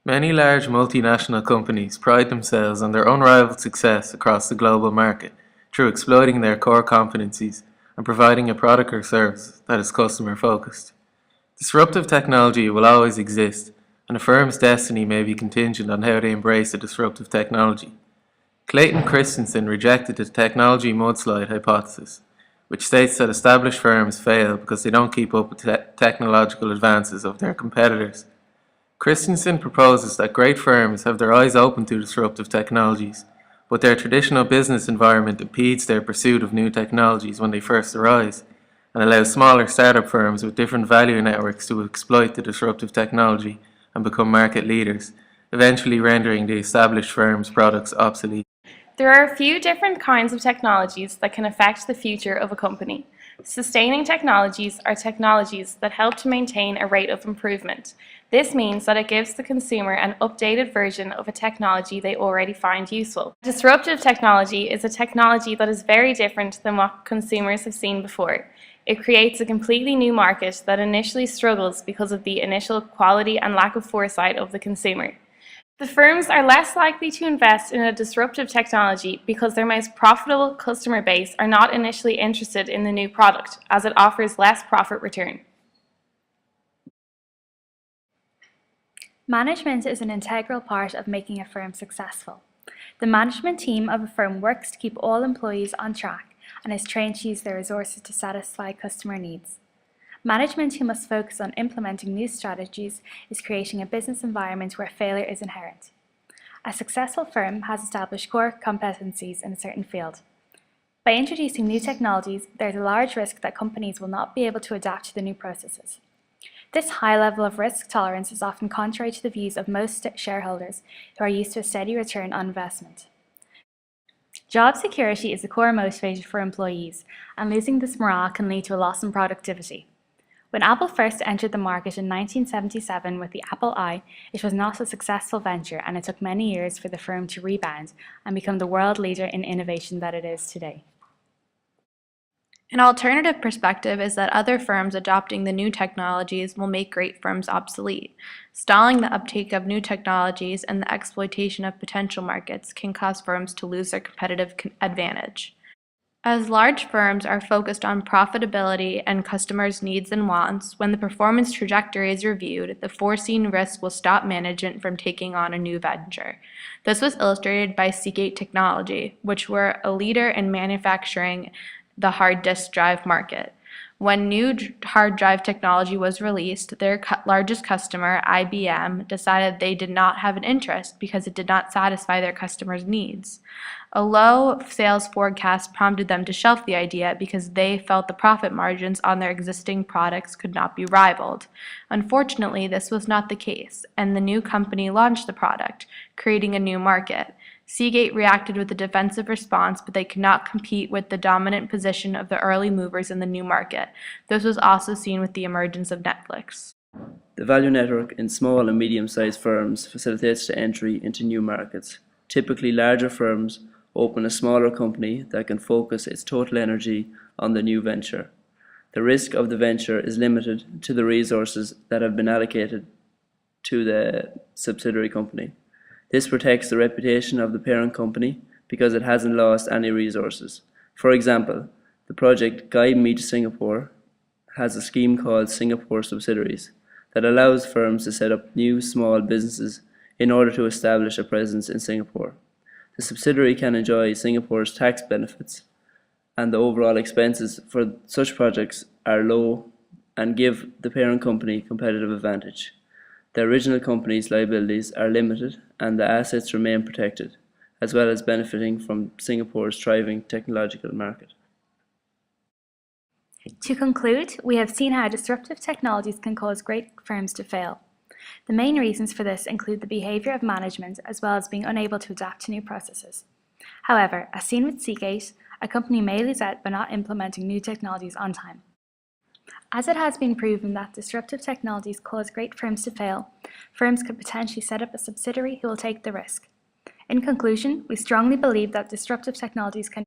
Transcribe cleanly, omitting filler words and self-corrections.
Many large multinational companies pride themselves on their unrivaled success across the global market through exploiting their core competencies and providing a product or service that is customer focused. Disruptive technology will always exist, and a firm's destiny may be contingent on how they embrace the disruptive technology. Clayton Christensen rejected the technology mudslide hypothesis, which states that established firms fail because they don't keep up with technological advances of their competitors. Christensen proposes that great firms have their eyes open to disruptive technologies, but their traditional business environment impedes their pursuit of new technologies when they first arise, and allows smaller startup firms with different value networks to exploit the disruptive technology and become market leaders, eventually rendering the established firm's products obsolete. There are a few different kinds of technologies that can affect the future of a company. Sustaining technologies are technologies that help to maintain a rate of improvement. This means that it gives the consumer an updated version of a technology they already find useful. Disruptive technology is a technology that is very different than what consumers have seen before. It creates a completely new market that initially struggles because of the initial quality and lack of foresight of the consumer. The firms are less likely to invest in a disruptive technology because their most profitable customer base are not initially interested in the new product, as it offers less profit return. Management is an integral part of making a firm successful. The management team of a firm works to keep all employees on track and is trained to use their resources to satisfy customer needs. Management who must focus on implementing new strategies is creating a business environment where failure is inherent. A successful firm has established core competencies in a certain field. By introducing new technologies, there is a large risk that companies will not be able to adapt to the new processes. This high level of risk tolerance is often contrary to the views of most shareholders who are used to a steady return on investment. Job security is a core motivator for employees, and losing this morale can lead to a loss in productivity. When Apple first entered the market in 1977 with the Apple I, it was not a successful venture, and it took many years for the firm to rebound and become the world leader in innovation that it is today. An alternative perspective is that other firms adopting the new technologies will make great firms obsolete. Stalling the uptake of new technologies and the exploitation of potential markets can cause firms to lose their competitive advantage. As large firms are focused on profitability and customers' needs and wants, when the performance trajectory is reviewed, the foreseen risk will stop management from taking on a new venture. This was illustrated by Seagate Technology, which were a leader in manufacturing the hard disk drive market. When new hard drive technology was released, their largest customer, IBM, decided they did not have an interest because it did not satisfy their customers' needs. A low sales forecast prompted them to shelf the idea because they felt the profit margins on their existing products could not be rivaled. Unfortunately, this was not the case, and the new company launched the product, creating a new market. Seagate reacted with a defensive response, but they could not compete with the dominant position of the early movers in the new market. This was also seen with the emergence of Netflix. The value network in small and medium-sized firms facilitates the entry into new markets. Typically, larger firms open a smaller company that can focus its total energy on the new venture. The risk of the venture is limited to the resources that have been allocated to the subsidiary company. This protects the reputation of the parent company because it hasn't lost any resources. For example, the project Guide Me to Singapore has a scheme called Singapore Subsidiaries that allows firms to set up new small businesses in order to establish a presence in Singapore. The subsidiary can enjoy Singapore's tax benefits, and the overall expenses for such projects are low and give the parent company competitive advantage. The original company's liabilities are limited and the assets remain protected, as well as benefiting from Singapore's thriving technological market. To conclude, we have seen how disruptive technologies can cause great firms to fail. The main reasons for this include the behavior of management as well as being unable to adapt to new processes. However, as seen with Seagate, a company may lose out by not implementing new technologies on time. As it has been proven that disruptive technologies cause great firms to fail, firms could potentially set up a subsidiary who will take the risk. In conclusion, we strongly believe that disruptive technologies can